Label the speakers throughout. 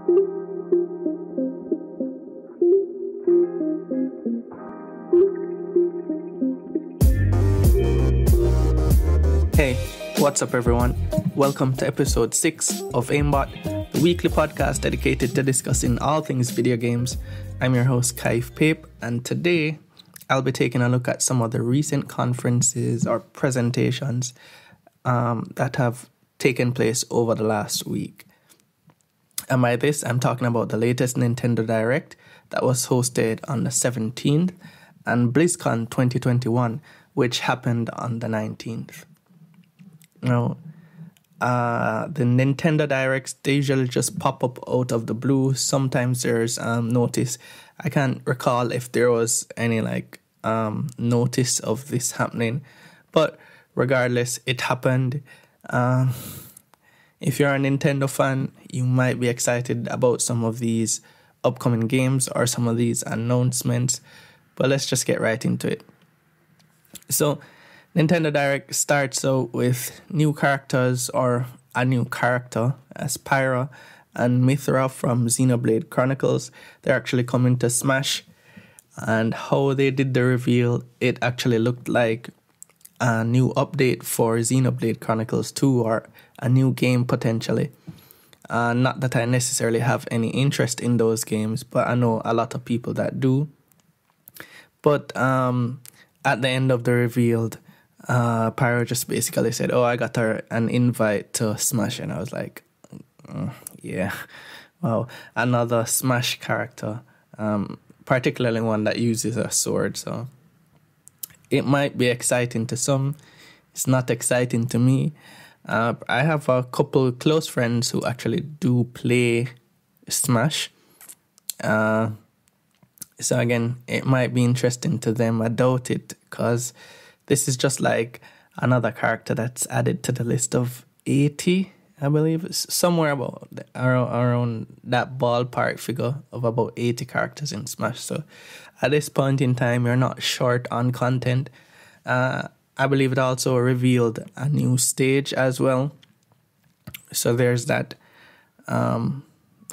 Speaker 1: Hey, what's up everyone? Welcome to episode 6 of Aimbot, the weekly podcast dedicated to discussing all things video games. I'm your host Kaif Pape, and today I'll be taking a look at some of the recent conferences or presentations that have taken place over the last week. And by this, I'm talking about the latest Nintendo Direct that was hosted on the 17th and BlizzCon 2021, which happened on the 19th. Now, the Nintendo Directs, they usually just pop up out of the blue. Sometimes there's notice. I can't recall if there was any notice of this happening, but regardless, it happened. If you're a Nintendo fan, you might be excited about some of these upcoming games or some of these announcements, but let's just get right into it. So, Nintendo Direct starts out with new characters, or a new character as Pyra and Mythra from Xenoblade Chronicles. They're actually coming to Smash, and how they did the reveal, it actually looked like a new update for Xenoblade Chronicles 2, or a new game potentially. Not that I necessarily have any interest in those games, but I know a lot of people that do. But at the end of the reveal, Pyro just basically said, I got her an invite to Smash, and I was like, yeah, wow, another Smash character, particularly one that uses a sword, so it might be exciting to some, it's not exciting to me. I have a couple close friends who actually do play Smash, so again, it might be interesting to them. I doubt it, because this is just like another character that's added to the list of 80, I believe. It's somewhere about around that ballpark figure of about 80 characters in Smash. So at this point in time, you're not short on content. I believe it also revealed a new stage as well. So there's that.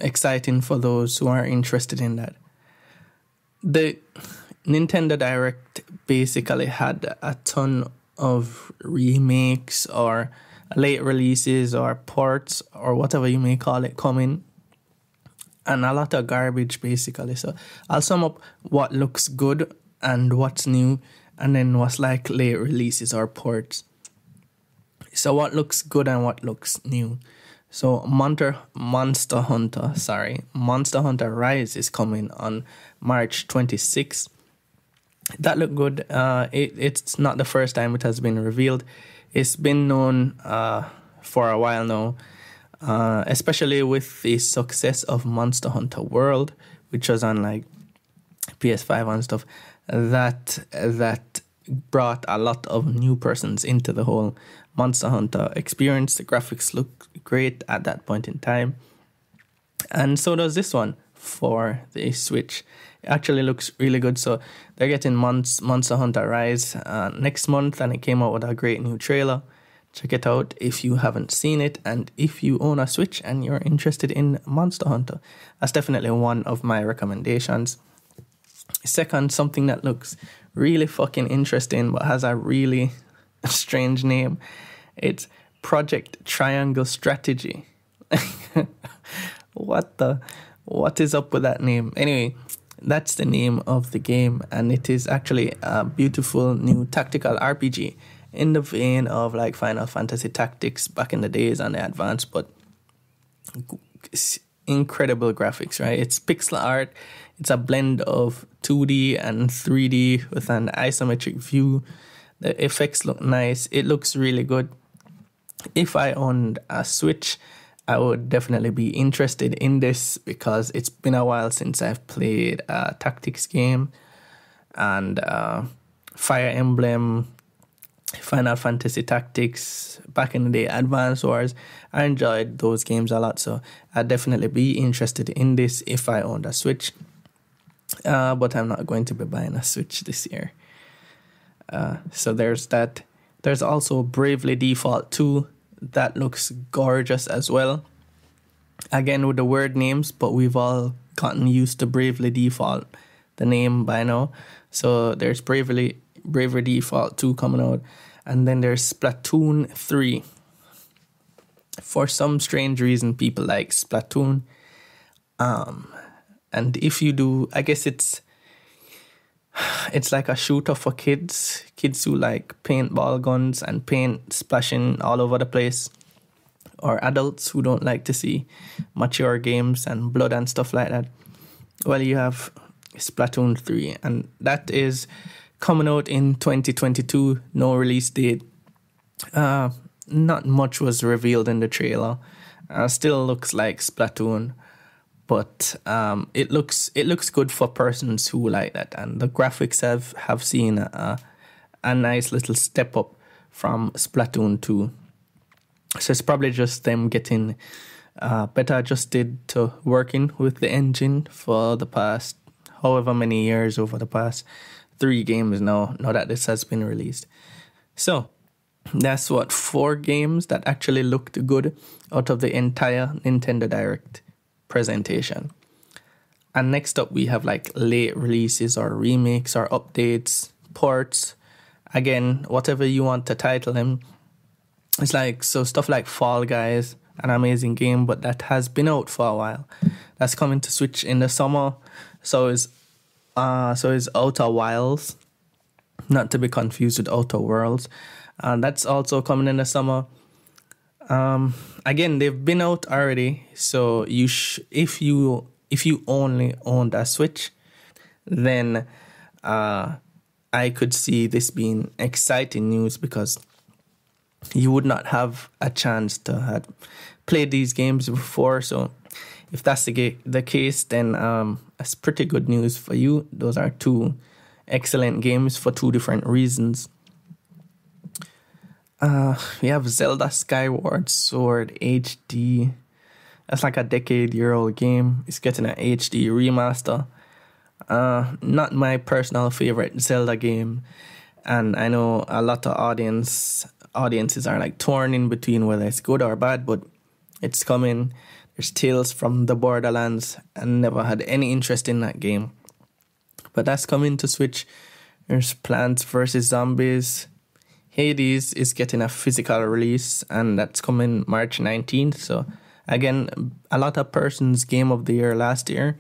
Speaker 1: Exciting for those who are interested in that. The Nintendo Direct basically had a ton of remakes or late releases or ports or whatever you may call it coming, and a lot of garbage basically. So I'll sum up what looks good and what's new, and then what's like late releases or ports. So what looks good and what looks new. So Monster Hunter Rise is coming on March 26th. That looked good. It's not the first time it has been revealed. It's been known for a while now, especially with the success of Monster Hunter World, which was on like PS5 and stuff. That brought a lot of new persons into the whole Monster Hunter experience. The graphics look great at that point in time, and so does this one for the Switch. It actually looks really good. So they're getting Monster Hunter Rise next month, and it came out with a great new trailer. Check it out if you haven't seen it, and if you own a Switch and you're interested in Monster Hunter, that's definitely one of my recommendations. Second, something that looks really fucking interesting but has a really strange name. It's Project Triangle Strategy. What is up with that name? Anyway, that's the name of the game, and it is actually a beautiful new tactical RPG in the vein of like Final Fantasy Tactics back in the days on the Advance, but incredible graphics, right? It's pixel art. It's a blend of 2D and 3D with an isometric view. The effects look nice. It looks really good. If I owned a Switch, I would definitely be interested in this, because it's been a while since I've played a tactics game, and Fire Emblem, Final Fantasy Tactics, back in the day, Advance Wars. I enjoyed those games a lot, so I'd definitely be interested in this if I owned a Switch. But I'm not going to be buying a Switch this year. So there's that. There's also Bravely Default 2. That looks gorgeous as well. Again with the word names, but we've all gotten used to Bravely Default, the name by now. So there's Bravely Default 2 coming out, and then there's Splatoon 3. For some strange reason, people like Splatoon. And if you do, I guess it's like a shooter for kids who like paintball guns and paint splashing all over the place, or adults who don't like to see mature games and blood and stuff like that. Well, you have Splatoon 3, and that is coming out in 2022, no release date. Not much was revealed in the trailer. Still looks like Splatoon, but it looks good for persons who like that, and the graphics have seen a nice little step up from Splatoon 2. So it's probably just them getting better adjusted to working with the engine for the past however many years, over the past 3 games now that this has been released. So that's 4 games that actually looked good out of the entire Nintendo Direct presentation. And next up we have like late releases or remakes or updates, ports, again, whatever you want to title them. It's like, so stuff like Fall Guys, an amazing game, but that has been out for a while. That's coming to Switch in the summer. So is Outer Wilds, not to be confused with Outer Worlds. That's also coming in the summer. Again, they've been out already, so if you only owned a Switch, then I could see this being exciting news, because you would not have a chance to have played these games before. So if that's the case, then that's pretty good news for you. Those are 2 excellent games for 2 different reasons. We have Zelda Skyward Sword HD. That's like a decade-year-old game. It's getting an HD remaster. Not my personal favorite Zelda game, and I know a lot of audiences are like torn in between whether it's good or bad, but it's coming. There's Tales from the Borderlands, and never had any interest in that game, but that's coming to Switch. There's Plants vs. Zombies. Hades is getting a physical release, and that's coming March 19th. So again, a lot of persons' game of the year last year,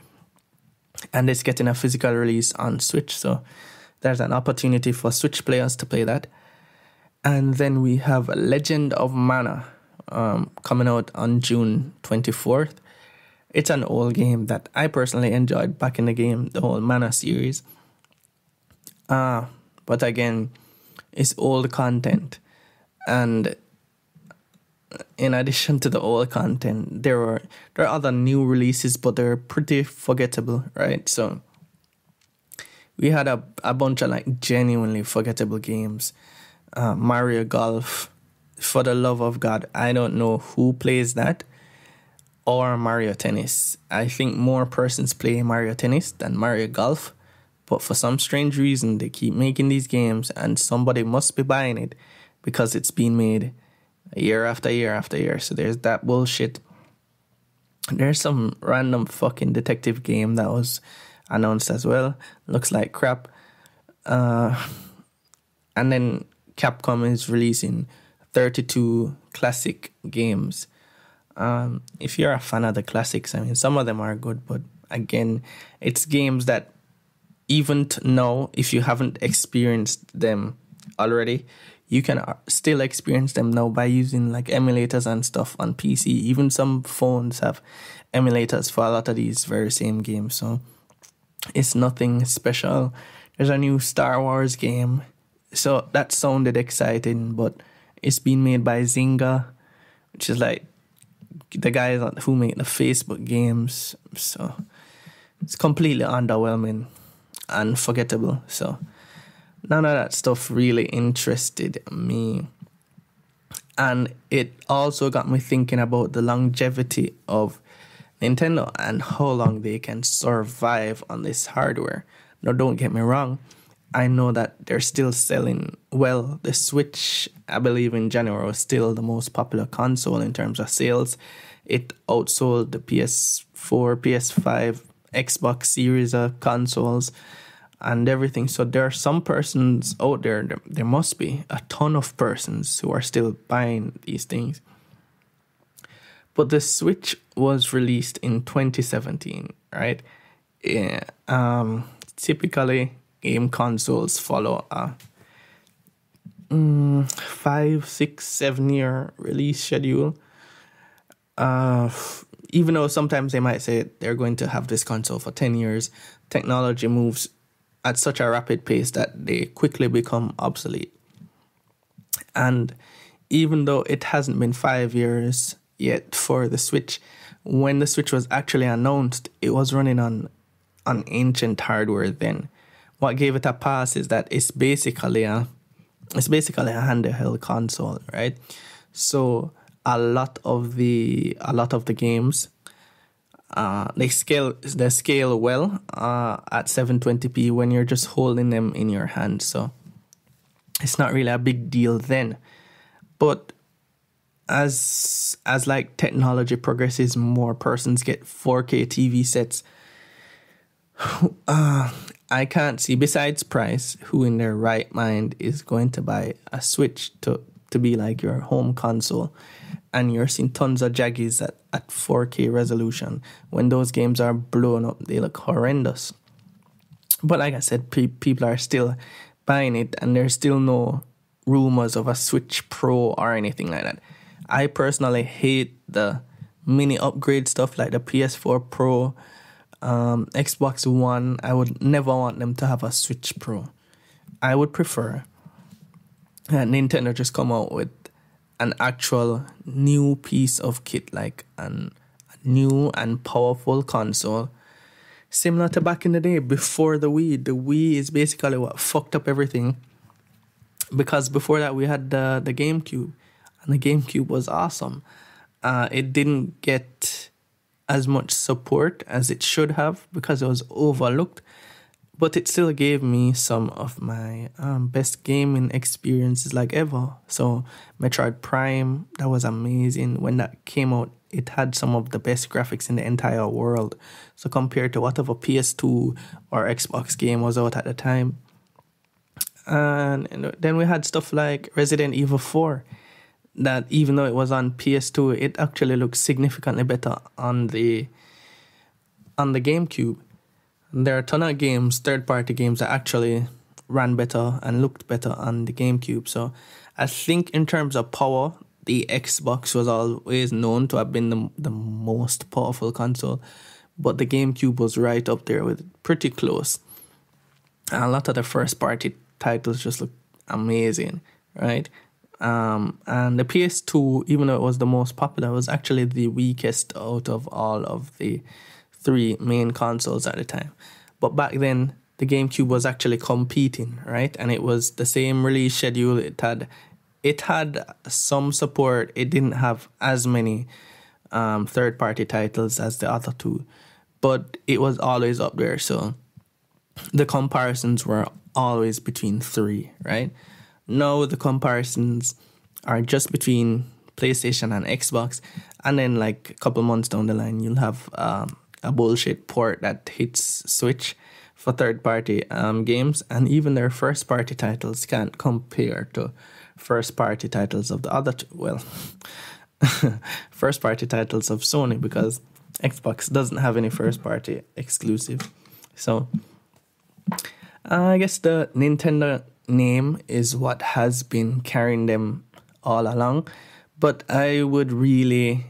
Speaker 1: and it's getting a physical release on Switch. So there's an opportunity for Switch players to play that. And then we have Legend of Mana coming out on June 24th. It's an old game that I personally enjoyed back in the whole Mana series. But again, it's old content, and in addition to the old content, there are other new releases, but they're pretty forgettable, right? So we had a bunch of like genuinely forgettable games. Mario Golf, for the love of God, I don't know who plays that, or Mario Tennis. I think more persons play Mario Tennis than Mario Golf. But for some strange reason, they keep making these games, and somebody must be buying it because it's been made year after year after year. So there's that bullshit. There's some random fucking detective game that was announced as well. Looks like crap. And then Capcom is releasing 32 classic games. If you're a fan of the classics, I mean, some of them are good, but again, it's games that even now, if you haven't experienced them already, you can still experience them now by using like emulators and stuff on PC. Even some phones have emulators for a lot of these very same games, so it's nothing special. There's a new Star Wars game, so that sounded exciting, but it's been made by Zynga, which is like the guys who make the Facebook games, so it's completely underwhelming and forgettable. So none of that stuff really interested me, and it also got me thinking about the longevity of Nintendo and how long they can survive on this hardware. Now, don't get me wrong, I know that they're still selling well. The Switch, I believe in general, is still the most popular console in terms of sales. It outsold the PS4, PS5, Xbox Series of consoles, and everything. So there are some persons out there, there must be a ton of persons who are still buying these things. But the Switch was released in 2017, right? Yeah. Typically, game consoles follow a 5, 6, 7 year release schedule. Even though sometimes they might say they're going to have this console for 10 years, technology moves at such a rapid pace that they quickly become obsolete. And even though it hasn't been 5 years yet for the Switch, when the Switch was actually announced, it was running on ancient hardware then. What gave it a pass is that it's basically a handheld console, right? So a lot of the games, they scale well at 720p when you're just holding them in your hand. So it's not really a big deal then. But as like technology progresses, more persons get 4K TV sets. I can't see, besides price, who in their right mind is going to buy a Switch to be like your home console. And you're seeing tons of jaggies at 4K resolution. When those games are blown up, they look horrendous. But like I said, people are still buying it, and there's still no rumors of a Switch Pro or anything like that. I personally hate the mini upgrade stuff like the PS4 Pro, Xbox One. I would never want them to have a Switch Pro. I would prefer that Nintendo just come out with an actual new piece of kit, like a new and powerful console, similar to back in the day before the Wii. The Wii is basically what fucked up everything, because before that we had the GameCube, and the GameCube was awesome. It didn't get as much support as it should have because it was overlooked, but it still gave me some of my best gaming experiences like ever. So Metroid Prime, that was amazing. When that came out, it had some of the best graphics in the entire world. So compared to whatever PS2 or Xbox game was out at the time. And then we had stuff like Resident Evil 4, that even though it was on PS2, it actually looks significantly better on the GameCube. There are a ton of games, third-party games, that actually ran better and looked better on the GameCube. So I think in terms of power, the Xbox was always known to have been the most powerful console, but the GameCube was right up there with it, pretty close. And a lot of the first-party titles just look amazing, right? And the PS2, even though it was the most popular, was actually the weakest out of all of the 3 main consoles at the time. But back then, the GameCube was actually competing, right? And it was the same release schedule. It had some support. It didn't have as many third-party titles as the other 2, but it was always up there. So the comparisons were always between 3, right? Now the comparisons are just between PlayStation and Xbox, and then like a couple months down the line, you'll have a bullshit port that hits Switch for third-party games, and even their first-party titles can't compare to first-party titles of the other first-party titles of Sony, because Xbox doesn't have any first-party exclusive. So I guess the Nintendo name is what has been carrying them all along, but I would really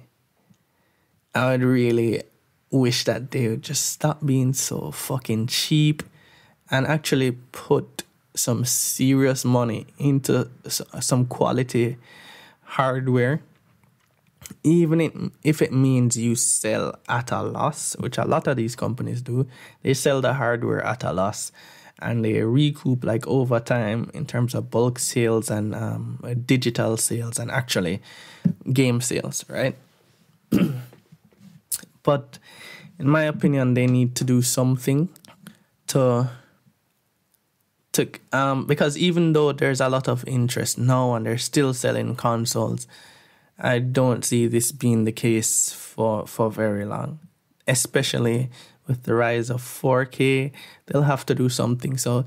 Speaker 1: wish that they would just stop being so fucking cheap and actually put some serious money into some quality hardware, even if it means you sell at a loss, which a lot of these companies do. They sell the hardware at a loss, and they recoup like over time in terms of bulk sales and digital sales and actually game sales, right? But in my opinion, they need to do something to because even though there's a lot of interest now and they're still selling consoles, I don't see this being the case for very long, especially with the rise of 4K. They'll have to do something. So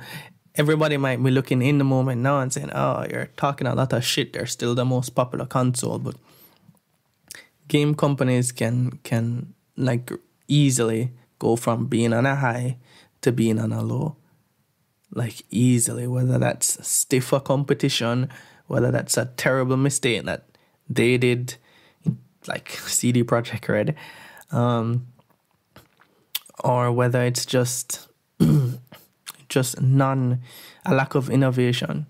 Speaker 1: everybody might be looking in the moment now and saying, oh, you're talking a lot of shit. They're still the most popular console. But game companies can like easily go from being on a high to being on a low. Like easily, whether that's stiffer competition, whether that's a terrible mistake that they did, like CD Projekt Red, or whether it's just a lack of innovation,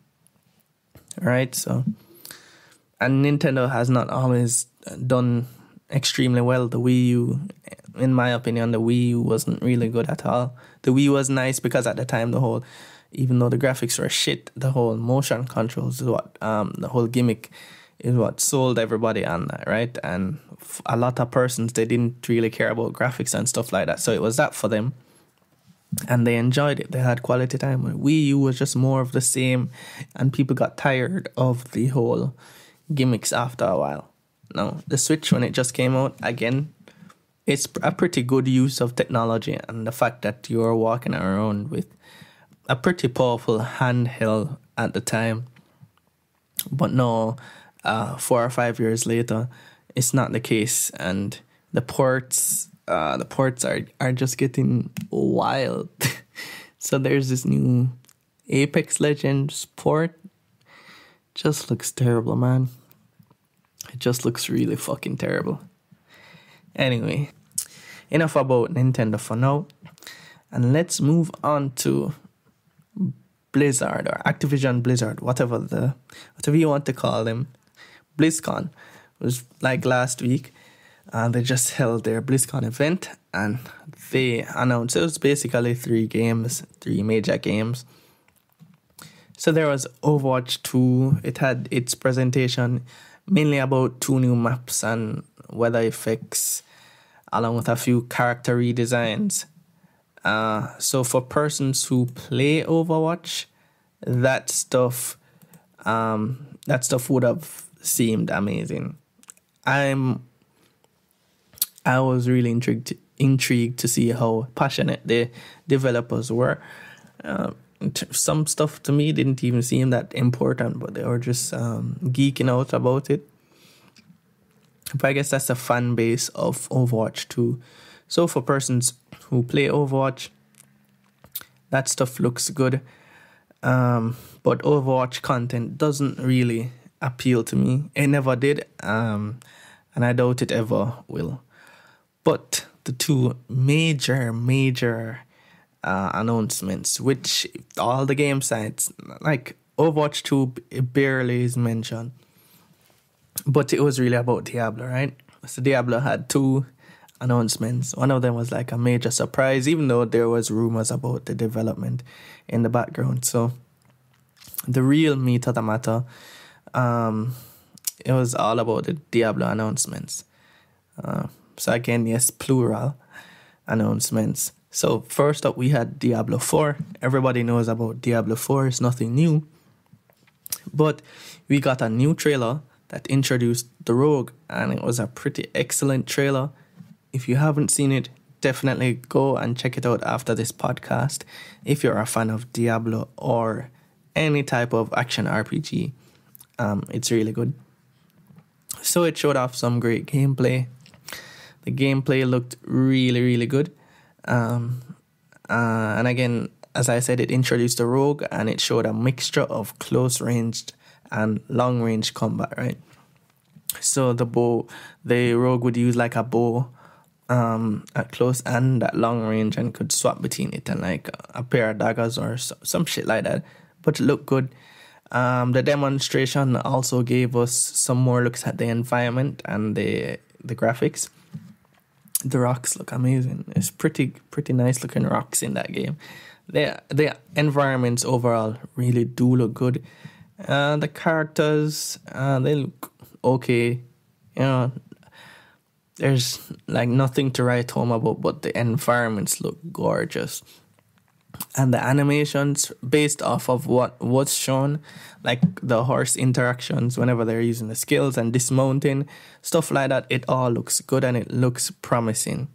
Speaker 1: right? So, and Nintendo has not always done extremely well. The Wii U, in my opinion, the Wii U wasn't really good at all. The Wii was nice because at the time even though the graphics were shit, the whole motion controls is what, the whole gimmick is what sold everybody on that, right? And a lot of persons, they didn't really care about graphics and stuff like that. So it was that for them. And they enjoyed it. They had quality time. Wii U was just more of the same. And people got tired of the whole gimmicks after a while. Now, the Switch, when it just came out, again, it's a pretty good use of technology. And the fact that you're walking around with a pretty powerful handheld at the time. But no, 4 or 5 years later, it's not the case. And the ports are just getting wild. So there's this new Apex Legends port. Just looks terrible, man. It just looks really fucking terrible. Anyway, enough about Nintendo for now. And let's move on to Blizzard or Activision Blizzard, whatever you want to call them. BlizzCon. It was like last week. They just held their BlizzCon event and they announced it was basically 3 major games. So there was Overwatch 2. It had its presentation mainly about 2 new maps and weather effects, along with a few character redesigns. So for persons who play Overwatch, that stuff would have seemed amazing. I was really intrigued to see how passionate the developers were. Some stuff to me didn't even seem that important, but they were just geeking out about it. But I guess that's the fan base of Overwatch 2. So for persons who play Overwatch, that stuff looks good. But Overwatch content doesn't really appeal to me. It never did, and I doubt it ever will. But the 2 major announcements, which all the game sites, like Overwatch 2, it barely is mentioned. But it was really about Diablo, right? So Diablo had 2 announcements. One of them was like a major surprise, even though there was rumors about the development in the background. So the real meat of the matter, it was all about the Diablo announcements. So again, yes, plural announcements. So first up, we had Diablo 4. Everybody knows about Diablo 4. It's nothing new. But we got a new trailer that introduced the Rogue, and it was a pretty excellent trailer. If you haven't seen it, definitely go and check it out after this podcast. If you're a fan of Diablo or any type of action RPG, it's really good. So it showed off some great gameplay. The gameplay looked really, really good. And again, as I said, it introduced the Rogue and it showed a mixture of close ranged and long range combat, right? So the Rogue would use like a bow at close and at long range and could swap between it and like a pair of daggers or some shit like that. But it looked good. The demonstration also gave us some more looks at the environment and the graphics. The rocks look amazing. It's pretty nice looking rocks in that game. The environments overall really do look good. The characters, they look okay. You know, there's like nothing to write home about, but the environments look gorgeous. And the animations based off of what was shown, like the horse interactions whenever they're using the skills and dismounting, stuff like that, it all looks good and it looks promising.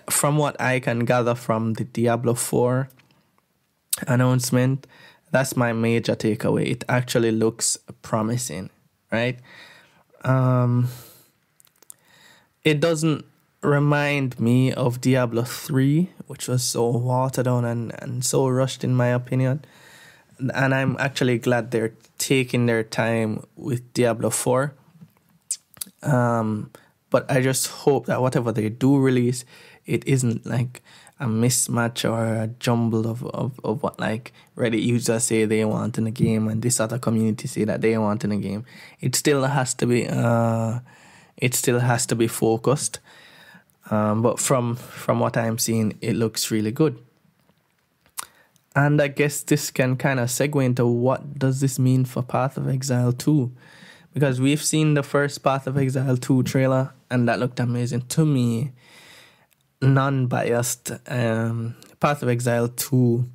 Speaker 1: From what I can gather from the Diablo 4 announcement, that's my major takeaway. It actually looks promising, right? It doesn't remind me of Diablo 3, which was so watered down and so rushed in my opinion. And I'm actually glad they're taking their time with Diablo 4. But I just hope that whatever they do release, it isn't like a mismatch or a jumble of what like Reddit users say they want in a game and this other community say that they want in a game. It still has to be focused. But from what I'm seeing, it looks really good. And I guess this can kind of segue into what does this mean for Path of Exile 2? Because we've seen the first Path of Exile 2 trailer, and that looked amazing to me. Non-biased, Path of Exile 2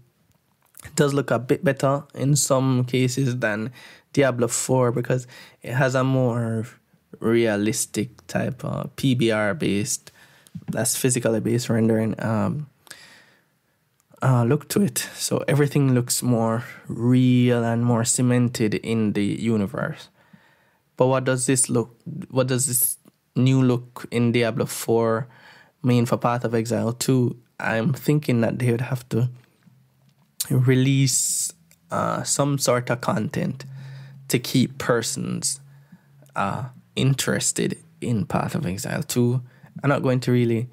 Speaker 1: does look a bit better in some cases than Diablo 4 because it has a more realistic type of PBR-based, that's physically based rendering look to it. So everything looks more real and more cemented in the universe. But what does this new look in Diablo 4 mean for Path of Exile 2? I'm thinking that they would have to release some sort of content to keep persons interested in Path of Exile 2. I'm not going to really...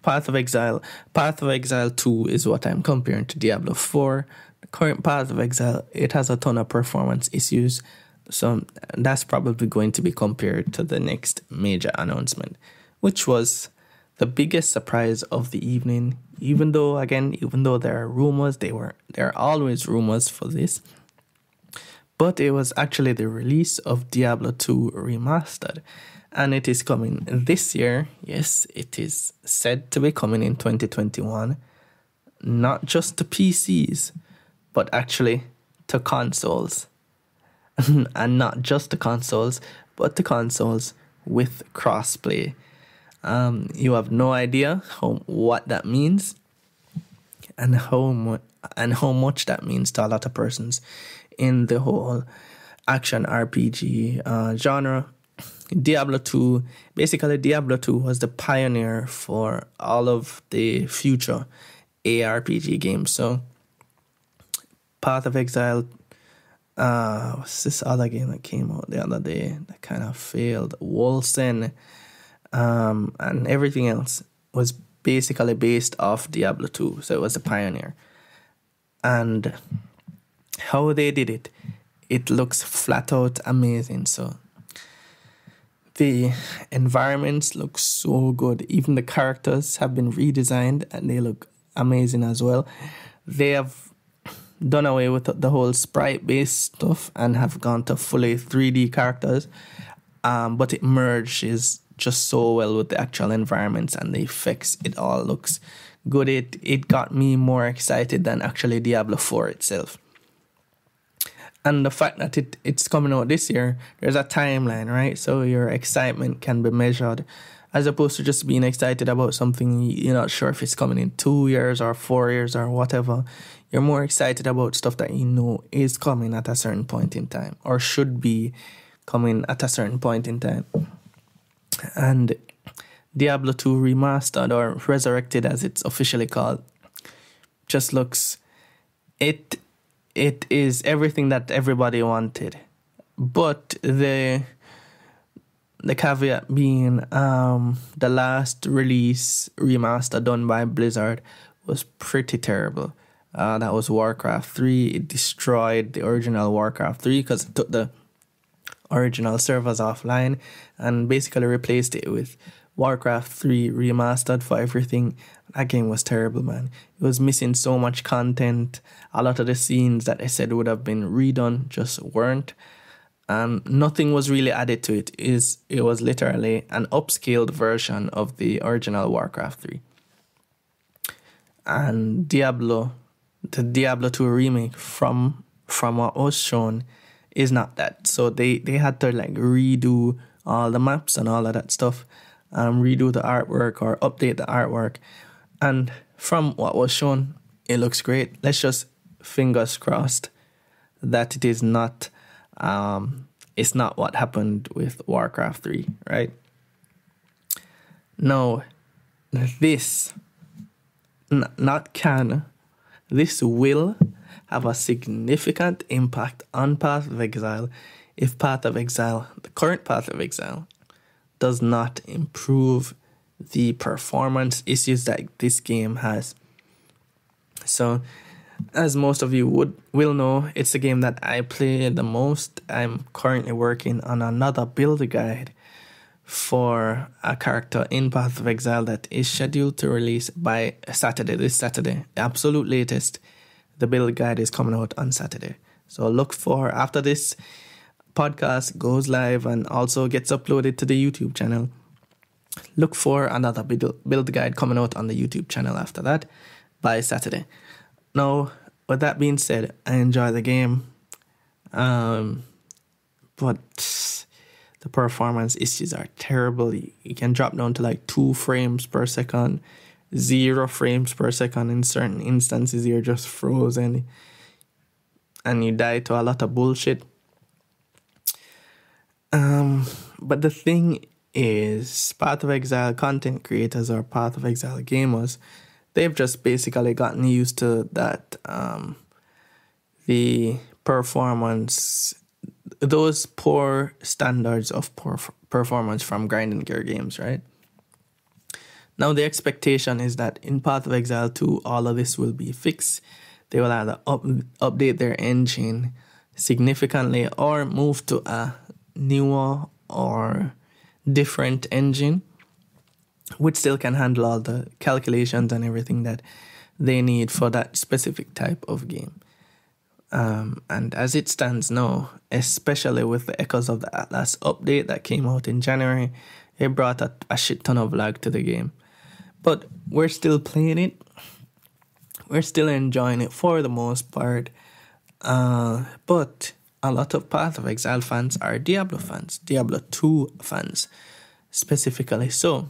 Speaker 1: Path of Exile 2 is what I'm comparing to Diablo 4. The current Path of Exile, it has a ton of performance issues. So that's probably going to be compared to the next major announcement, which was the biggest surprise of the evening. Even though there are rumors, there are always rumors for this. But it was actually the release of Diablo 2 Remastered. And it is coming this year. Yes, it is said to be coming in 2021. Not just to PCs, but actually to consoles. And not just to consoles, but to consoles with crossplay. You have no idea what that means and how much that means to a lot of persons in the whole action RPG genre. Diablo 2 was the pioneer for all of the future ARPG games. So Path of Exile, what's this other game that came out the other day that kind of failed? Wolsen, and everything else was basically based off Diablo 2. So it was a pioneer. And how they did it, it looks flat out amazing. So the environments look so good. Even the characters have been redesigned and they look amazing as well. They have done away with the whole sprite-based stuff and have gone to fully 3D characters. But it merges just so well with the actual environments and the effects. It all looks good. It got me more excited than actually Diablo 4 itself. And the fact that it's coming out this year, there's a timeline, right? So your excitement can be measured as opposed to just being excited about something you're not sure if it's coming in 2 years or 4 years or whatever. You're more excited about stuff that you know is coming at a certain point in time or should be coming at a certain point in time. And Diablo 2 Remastered, or Resurrected as it's officially called, just looks... It is everything that everybody wanted. But the caveat being the last release remaster done by Blizzard was pretty terrible. That was Warcraft 3. It destroyed the original Warcraft 3 because it took the original servers offline and basically replaced it with Warcraft 3 remastered for everything. That game was terrible, man. It was missing so much content. A lot of the scenes that they said would have been redone just weren't. Nothing was really added to it. It was literally an upscaled version of the original Warcraft 3. and Diablo, the Diablo 2 remake from what was shown is not that. So they had to like redo all the maps and all of that stuff, redo the artwork or update the artwork. And from what was shown, it looks great. Let's just fingers crossed that it is not, it's not what happened with Warcraft 3, right? Now, this, not can, this will have a significant impact on Path of Exile if Path of Exile, the current Path of Exile, does not improve the performance issues that this game has. So, as most of you will know, it's a game that I play the most. I'm currently working on another build guide for a character in Path of Exile that is scheduled to release by this Saturday. The absolute latest. The build guide is coming out on Saturday. So look for, after this podcast goes live and also gets uploaded to the YouTube channel, look for another build guide coming out on the YouTube channel after that by Saturday. Now, with that being said, I enjoy the game, but the performance issues are terrible. You can drop down to like 2 frames per second, 0 frames per second. In certain instances, you're just frozen and you die to a lot of bullshit. But the thing is, Path of Exile content creators or Path of Exile gamers, they've just basically gotten used to that, the performance, those poor standards of poor performance from grinding gear games, right? Now the expectation is that in Path of Exile 2, all of this will be fixed. They will either update their engine significantly or move to a newer or different engine, which still can handle all the calculations and everything that they need for that specific type of game. And as it stands now, especially with the echoes of the Atlas update that came out in January, it brought a shit ton of lag to the game. But we're still playing it. We're still enjoying it for the most part. But a lot of Path of Exile fans are Diablo fans, Diablo 2 fans specifically. So,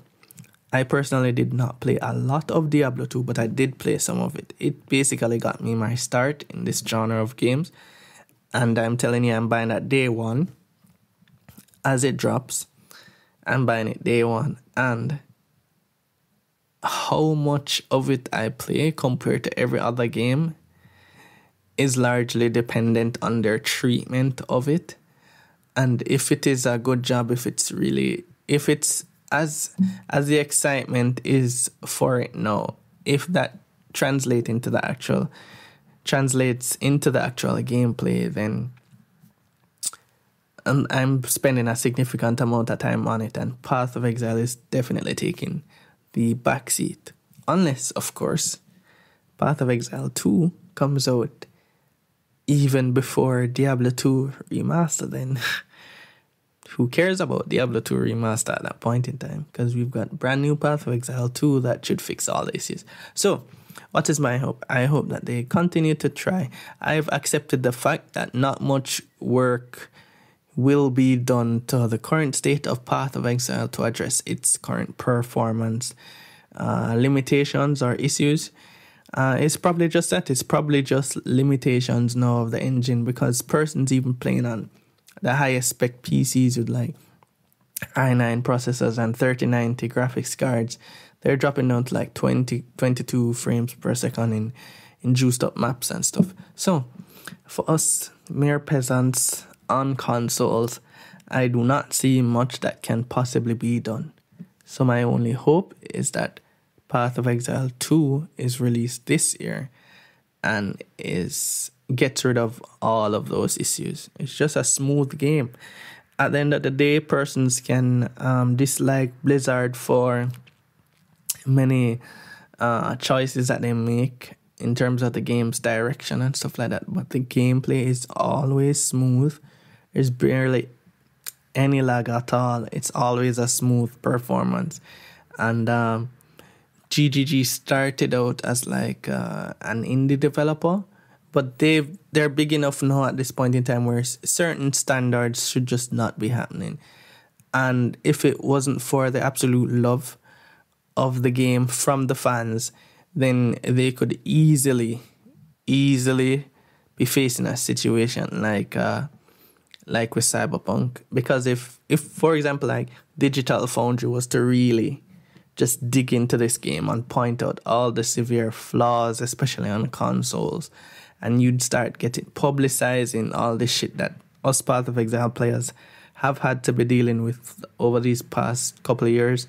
Speaker 1: I personally did not play a lot of Diablo 2, but I did play some of it. It basically got me my start in this genre of games. And I'm telling you, I'm buying that day one. As it drops, I'm buying it day one. And how much of it I play compared to every other game is largely dependent on their treatment of it. And if it is a good job, if it's as the excitement is for it now, if that translates into the actual gameplay, then I'm spending a significant amount of time on it, and Path of Exile is definitely taking the backseat. Unless, of course, Path of Exile 2 comes out even before Diablo 2 Remaster, then who cares about Diablo 2 Remaster at that point in time? Because we've got brand new Path of Exile 2 that should fix all the issues. So, what is my hope? I hope that they continue to try. I've accepted the fact that not much work will be done to the current state of Path of Exile to address its current performance limitations or issues. It's probably just that. It's probably just limitations now of the engine, because persons even playing on the highest spec PCs with like i9 processors and 3090 graphics cards, they're dropping down to like 22 frames per second in juiced up maps and stuff. So for us mere peasants on consoles, I do not see much that can possibly be done. So my only hope is that Path of Exile 2 is released this year and gets rid of all of those issues. It's just a smooth game. At the end of the day, persons can dislike Blizzard for many choices that they make in terms of the game's direction and stuff like that, but the gameplay is always smooth. There's barely any lag at all. It's always a smooth performance. And GGG started out as like an indie developer, but they're big enough now at this point in time where certain standards should just not be happening. And if it wasn't for the absolute love of the game from the fans, then they could easily be facing a situation like with Cyberpunk. Because if for example, like Digital Foundry was to really just dig into this game and point out all the severe flaws, especially on consoles, and you'd start getting publicizing all this shit that us Path of Exile players have had to be dealing with over these past couple of years,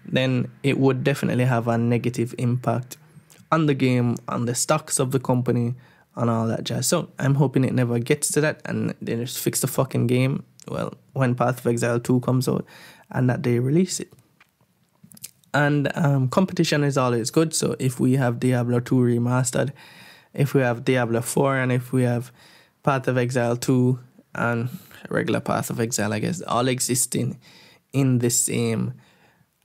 Speaker 1: then it would definitely have a negative impact on the game, on the stocks of the company, on all that jazz. So I'm hoping it never gets to that and they just fix the fucking game, well, when Path of Exile 2 comes out and that they release it. And competition is always good. So if we have Diablo 2 remastered, if we have Diablo 4, and if we have Path of Exile 2 and regular Path of Exile, I guess, all existing in the same,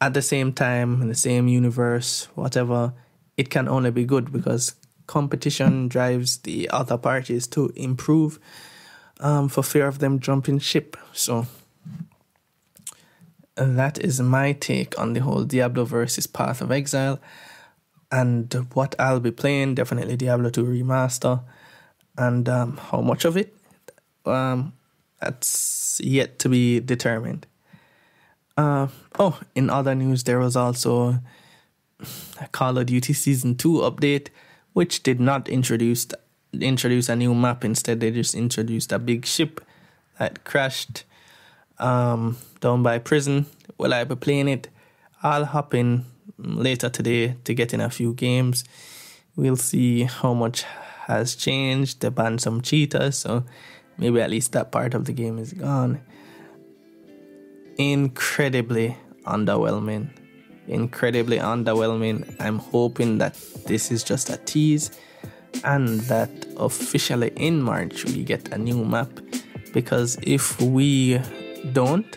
Speaker 1: at the same time, in the same universe, whatever, it can only be good because competition drives the other parties to improve for fear of them jumping ship. So that is my take on the whole Diablo versus Path of Exile. And what I'll be playing, definitely Diablo 2 Remaster. And how much of it, that's yet to be determined. In other news, there was also a Call of Duty Season 2 update, which did not introduce a new map. Instead, they just introduced a big ship that crashed down by prison. Will I be playing it? I'll hop in later today to get in a few games. We'll see how much has changed. They banned some cheaters, so maybe at least that part of the game is gone. Incredibly underwhelming. I'm hoping that this is just a tease and that officially in March we get a new map, because if we don't,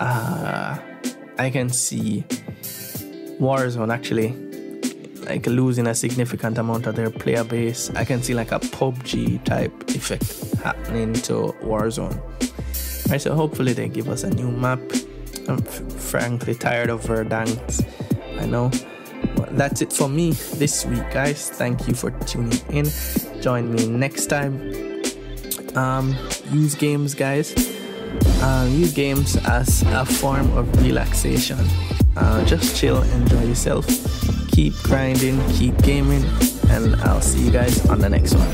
Speaker 1: I can see Warzone actually like losing a significant amount of their player base. I can see like a PUBG type effect happening to Warzone. Right, so hopefully they give us a new map. I'm frankly tired of Verdansk, I know. But that's it for me this week, guys. Thank you for tuning in. Join me next time. Use games, guys. Use games as a form of relaxation. Just chill, enjoy yourself. Keep grinding, keep gaming, and I'll see you guys on the next one.